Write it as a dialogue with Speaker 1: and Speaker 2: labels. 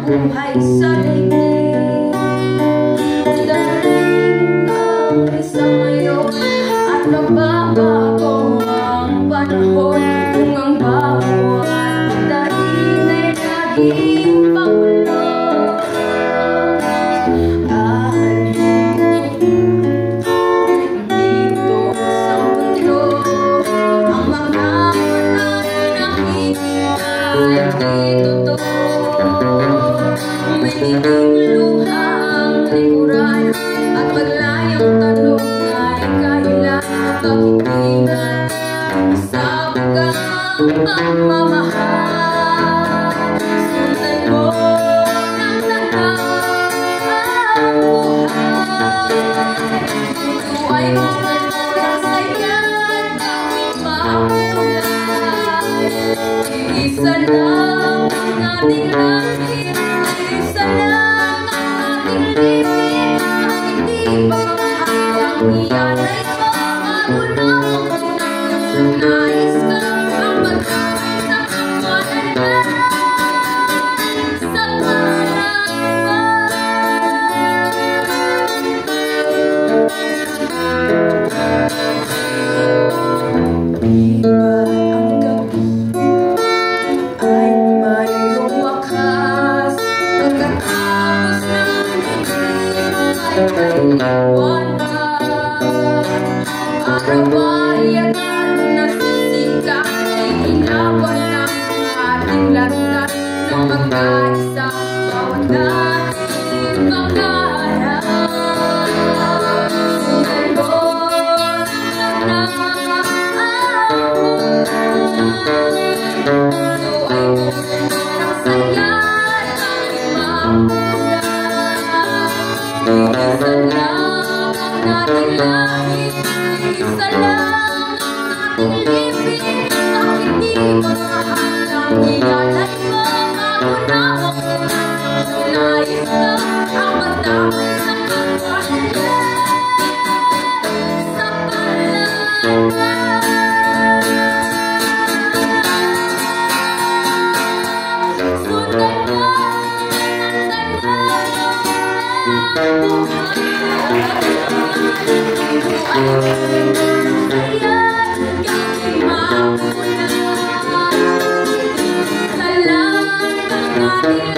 Speaker 1: buhay sa daigdig. Darating ang isang ngayon at magbabago ang panahon. Kung ang bawat dahin ay naging pagulo, dito sa mundo ang mga nakikita ay totoo. May bibig luhang likuran at maglayang tanong ay kailan pag-ibingan sa bugang pagmamahal. Sundan mo ng tatang ang buhay. Ito ay mga oras ay yan aming makulay. Iisa lang ang ating langit, iisa lang ang ating libing. Ang hindi pagmamahal iyan ay pamagulang. Nais kang ang magkakay sa kapwanan sa ang gabi ay mayroong wakas. Pagkatapos ng dilim ay maliwanag. Araw ay agad nagsisikap, ihinawan ng ating landas na magkaisa bawat dating pangarap. Sundan mo na ang buhay. Ito ay oras ay yan aming makulay. Iisa lang ang ating langit, iisa lang ang ating libing. Ang hindi pagmamahal ang iyan ay pamagulang. Nais ka ang magdamay sa kapwanan sa palaran. Sundan mo ng tatang ang buhay. Ito ay masaya, gawing makulay. Isa lang ang ating